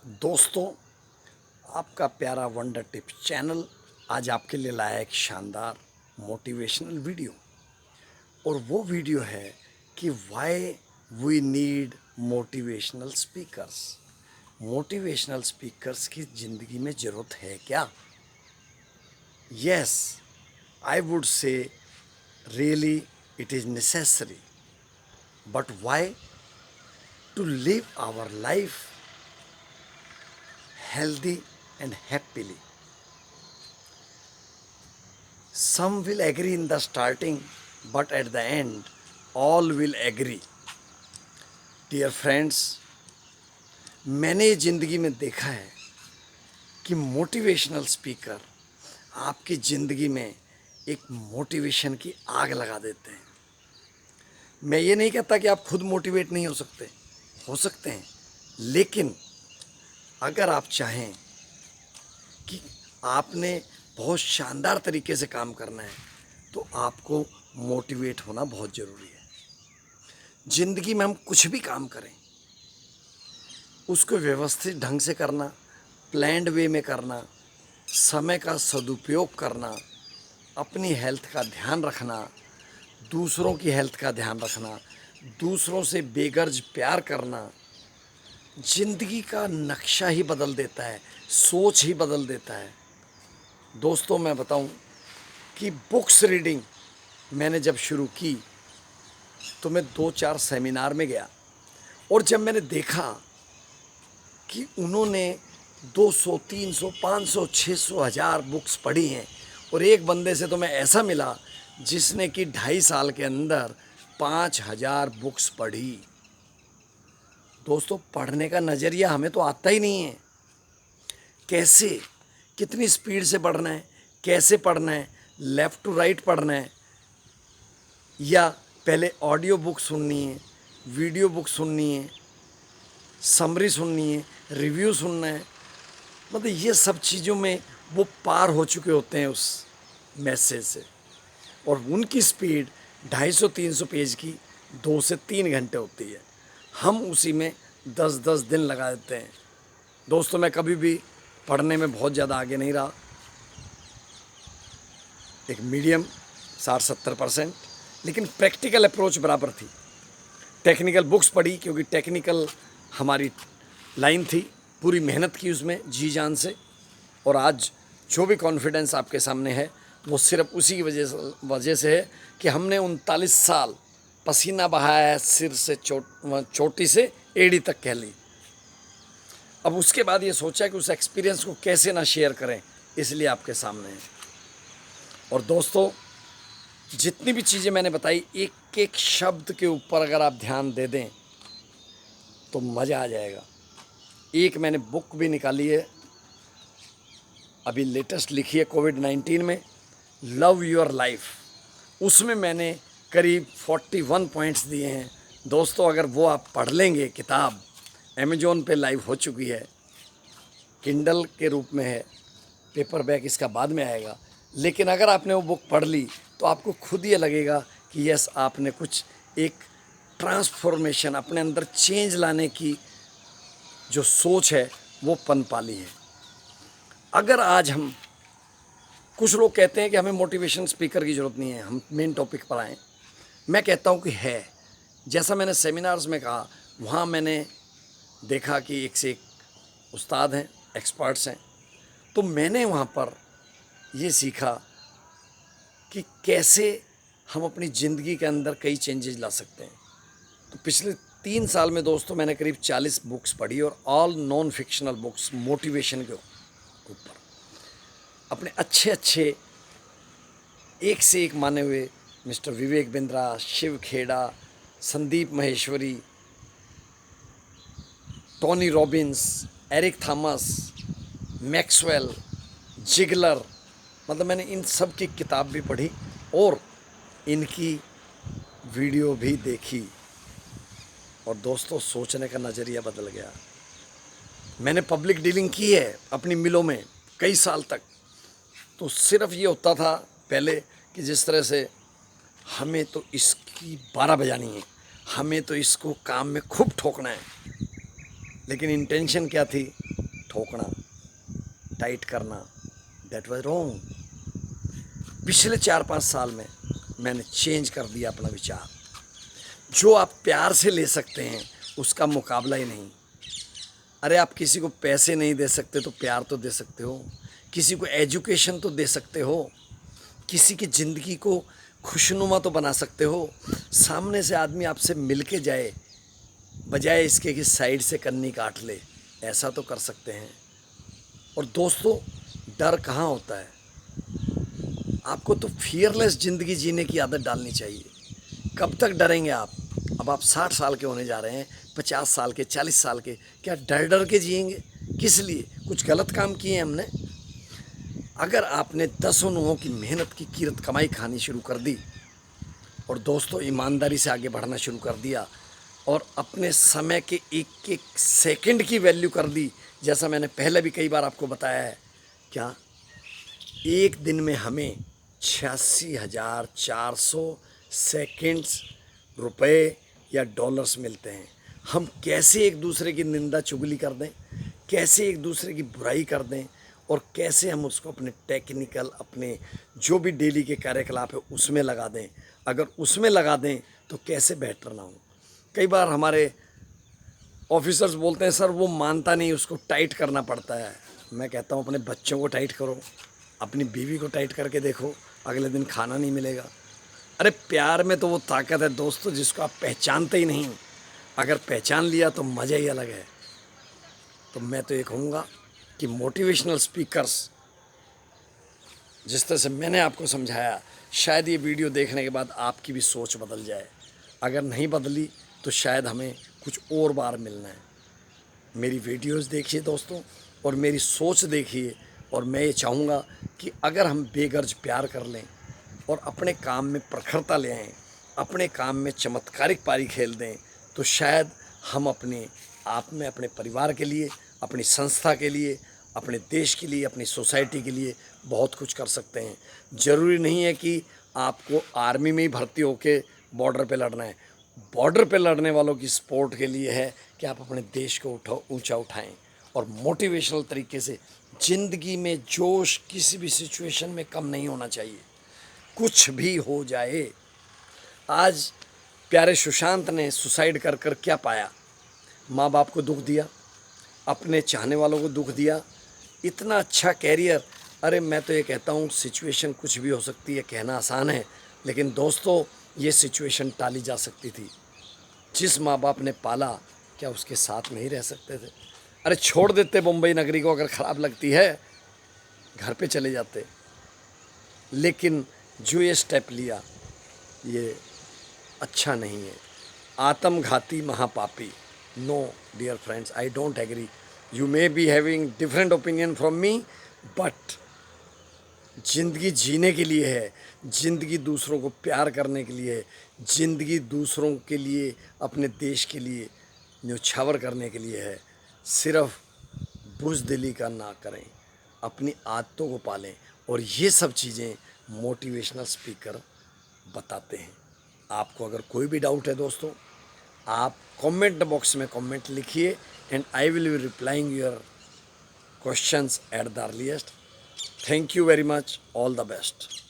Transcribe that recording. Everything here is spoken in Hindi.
दोस्तों, आपका प्यारा वंडर टिप चैनल आज आपके लिए लाया एक शानदार मोटिवेशनल वीडियो। और वो वीडियो है कि why we need motivational speakers. Motivational speakers की ज़िंदगी में ज़रूरत है क्या? Yes, I would say really it is necessary, but why? To live our life healthy and happily. Some will agree in the starting, but at the end, all will agree. Dear friends, मैंने ज़िंदगी में देखा है कि मोटिवेशनल स्पीकर आपकी ज़िंदगी में एक मोटिवेशन की आग लगा देते हैं। मैं ये नहीं कहता कि आप खुद मोटिवेट नहीं हो सकते हैं, लेकिन अगर आप चाहें कि आपने बहुत शानदार तरीके से काम करना है तो आपको मोटिवेट होना बहुत ज़रूरी है। ज़िंदगी में हम कुछ भी काम करें, उसको व्यवस्थित ढंग से करना, प्लान्ड वे में करना, समय का सदुपयोग करना, अपनी हेल्थ का ध्यान रखना, दूसरों की हेल्थ का ध्यान रखना, दूसरों से बेगर्ज प्यार करना, ज़िंदगी का नक्शा ही बदल देता है, सोच ही बदल देता है। दोस्तों, मैं बताऊं कि बुक्स रीडिंग मैंने जब शुरू की तो मैं 2-4 सेमिनार में गया, और जब मैंने देखा कि उन्होंने 200, 300, 500, 600, 1000 बुक्स पढ़ी हैं, और एक बंदे से तो मैं ऐसा मिला जिसने कि 2.5 साल के अंदर 5000 बुक्स पढ़ी। दोस्तों, पढ़ने का नज़रिया हमें तो आता ही नहीं है। कैसे, कितनी स्पीड से पढ़ना है, कैसे पढ़ना है, लेफ़्ट टू राइट पढ़ना है, या पहले ऑडियो बुक सुननी है, वीडियो बुक सुननी है, समरी सुननी है, रिव्यू सुनना है। मतलब ये सब चीज़ों में वो पार हो चुके होते हैं उस मैसेज से, और उनकी स्पीड 250-300 पेज की 2 से 3 घंटे होती है। हम उसी में 10-10 दिन लगा देते हैं। दोस्तों, मैं कभी भी पढ़ने में बहुत ज़्यादा आगे नहीं रहा, एक मीडियम 60-70%, लेकिन प्रैक्टिकल अप्रोच बराबर थी। टेक्निकल बुक्स पढ़ी क्योंकि टेक्निकल हमारी लाइन थी, पूरी मेहनत की उसमें जी जान से, और आज जो भी कॉन्फिडेंस आपके सामने है वो सिर्फ उसी की वजह से है कि हमने 39 साल पसीना बहाया है, सिर से चोटी से एड़ी तक कह ली। अब उसके बाद ये सोचा कि उस एक्सपीरियंस को कैसे ना शेयर करें, इसलिए आपके सामने है। और दोस्तों, जितनी भी चीज़ें मैंने बताई, एक एक शब्द के ऊपर अगर आप ध्यान दे दें तो मज़ा आ जाएगा। एक मैंने बुक भी निकाली है, अभी लेटेस्ट लिखी है कोविड-19 में, लव योर लाइफ। उसमें मैंने करीब 41 पॉइंट्स दिए हैं। दोस्तों, अगर वो आप पढ़ लेंगे, किताब अमेज़ॉन पे लाइव हो चुकी है, किंडल के रूप में है, पेपर बैक इसका बाद में आएगा, लेकिन अगर आपने वो बुक पढ़ ली तो आपको खुद ये लगेगा कि यस, आपने कुछ एक ट्रांसफॉर्मेशन, अपने अंदर चेंज लाने की जो सोच है वो पन पाली है। अगर आज हम, कुछ लोग कहते हैं कि हमें मोटिवेशन स्पीकर की ज़रूरत नहीं है, हम मेन टॉपिक पर आएँ। मैं कहता हूँ कि है। जैसा मैंने सेमिनार्स में कहा, वहाँ मैंने देखा कि एक से एक उस्ताद हैं, एक्सपर्ट्स हैं, तो मैंने वहाँ पर ये सीखा कि कैसे हम अपनी ज़िंदगी के अंदर कई चेंजेस ला सकते हैं। तो पिछले 3 साल में दोस्तों मैंने करीब 40 बुक्स पढ़ी, और all non fictional books motivation के ऊपर। अपने अच्छे एक से एक माने हुए mister Vivek Bindra, Shiv Khera, Sandeep Maheshwari, Tony Robbins, Eric Thomas, Maxwell, Ziglar, मतलब मैंने इन सब की किताब भी पढ़ी और इनकी वीडियो भी देखी, और दोस्तों, सोचने का नज़रिया बदल गया। मैंने पब्लिक डीलिंग की है अपनी मिलों में कई साल तक, तो सिर्फ ये होता था पहले कि जिस तरह से हमें तो इसकी 12 बजानी है, हमें तो इसको काम में खूब ठोकना है, लेकिन इंटेंशन क्या थी ठोकना, टाइट करना, दैट वाज रॉन्ग। पिछले 4-5 साल में मैंने चेंज कर दिया अपना विचार। जो आप प्यार से ले सकते हैं उसका मुकाबला ही नहीं। अरे आप किसी को पैसे नहीं दे सकते तो प्यार तो दे सकते हो, किसी को एजुकेशन तो दे सकते हो, किसी की ज़िंदगी को खुशनुमा तो बना सकते हो। सामने से आदमी आपसे मिल के जाए, बजाय इसके कि साइड से कन्नी काट ले, ऐसा तो कर सकते हैं। और दोस्तों, डर कहाँ होता है? आपको तो फियरलेस ज़िंदगी जीने की आदत डालनी चाहिए। कब तक डरेंगे आप? अब आप 60 साल के होने जा रहे हैं, 50 साल के, 40 साल के, क्या डर डर के जिएंगे? किस लिए? कुछ गलत काम किए हैं हमने? अगर आपने 10 नुहों की मेहनत की कीरत कमाई खानी शुरू कर दी और दोस्तों ईमानदारी से आगे बढ़ना शुरू कर दिया और अपने समय के एक एक सेकंड की वैल्यू कर दी, जैसा मैंने पहले भी कई बार आपको बताया है, क्या एक दिन में हमें 86,400 सेकंड्स रुपए या डॉलर्स मिलते हैं। हम कैसे एक दूसरे की निंदा चुगली कर दें, कैसे एक दूसरे की बुराई कर दें और कैसे हम उसको अपने टेक्निकल, अपने जो भी डेली के कार्यकलाप है उसमें लगा दें। अगर उसमें लगा दें तो कैसे बेहतर ना हो। कई बार हमारे ऑफिसर्स बोलते हैं, सर वो मानता नहीं, उसको टाइट करना पड़ता है। मैं कहता हूँ अपने बच्चों को टाइट करो, अपनी बीवी को टाइट करके देखो, अगले दिन खाना नहीं मिलेगा। अरे प्यार में तो वो ताकत है दोस्तों जिसको आप पहचानते ही नहीं। अगर पहचान लिया तो मज़ा ही अलग है। तो मैं तो ये कहूँगा कि मोटिवेशनल स्पीकर्स, जिस तरह से मैंने आपको समझाया, शायद ये वीडियो देखने के बाद आपकी भी सोच बदल जाए। अगर नहीं बदली तो शायद हमें कुछ और बार मिलना है। मेरी वीडियोस देखिए दोस्तों और मेरी सोच देखिए, और मैं ये चाहूँगा कि अगर हम बेगर्ज प्यार कर लें और अपने काम में प्रखरता ले आएँ, अपने काम में चमत्कारिक पारी खेल दें, तो शायद हम अपने आप में, अपने परिवार के लिए, अपनी संस्था के लिए, अपने देश के लिए, अपनी सोसाइटी के लिए बहुत कुछ कर सकते हैं। ज़रूरी नहीं है कि आपको आर्मी में ही भर्ती होके बॉर्डर पे लड़ना है। बॉर्डर पे लड़ने वालों की सपोर्ट के लिए है कि आप अपने देश को ऊंचा उठाएं और मोटिवेशनल तरीके से। ज़िंदगी में जोश किसी भी सिचुएशन में कम नहीं होना चाहिए, कुछ भी हो जाए। आज प्यारे सुशांत ने सुसाइड कर कर क्या पाया? माँ बाप को दुख दिया, अपने चाहने वालों को दुख दिया, इतना अच्छा कैरियर। अरे मैं तो ये कहता हूँ सिचुएशन कुछ भी हो सकती है, कहना आसान है, लेकिन दोस्तों ये सिचुएशन टाली जा सकती थी। जिस माँ बाप ने पाला, क्या उसके साथ नहीं रह सकते थे? अरे छोड़ देते मुंबई नगरी को, अगर ख़राब लगती है घर पे चले जाते। लेकिन जो ये स्टेप लिया ये अच्छा नहीं है, आत्मघाती महापापी। No dear friends, I don't agree. You may be having different opinion from me, but ज़िंदगी जीने के लिए है, ज़िंदगी दूसरों को प्यार करने के लिए है, ज़िंदगी दूसरों के लिए, अपने देश के लिए न्योछावर करने के लिए है। सिर्फ बुज़दिली का ना करें, अपनी आदतों को पालें, और ये सब चीज़ें मोटिवेशनल स्पीकर बताते हैं। आपको अगर कोई भी डाउट है दोस्तों, आप कमेंट बॉक्स में कमेंट लिखिए and I will be replying your questions at the earliest. Thank you very much. All the best.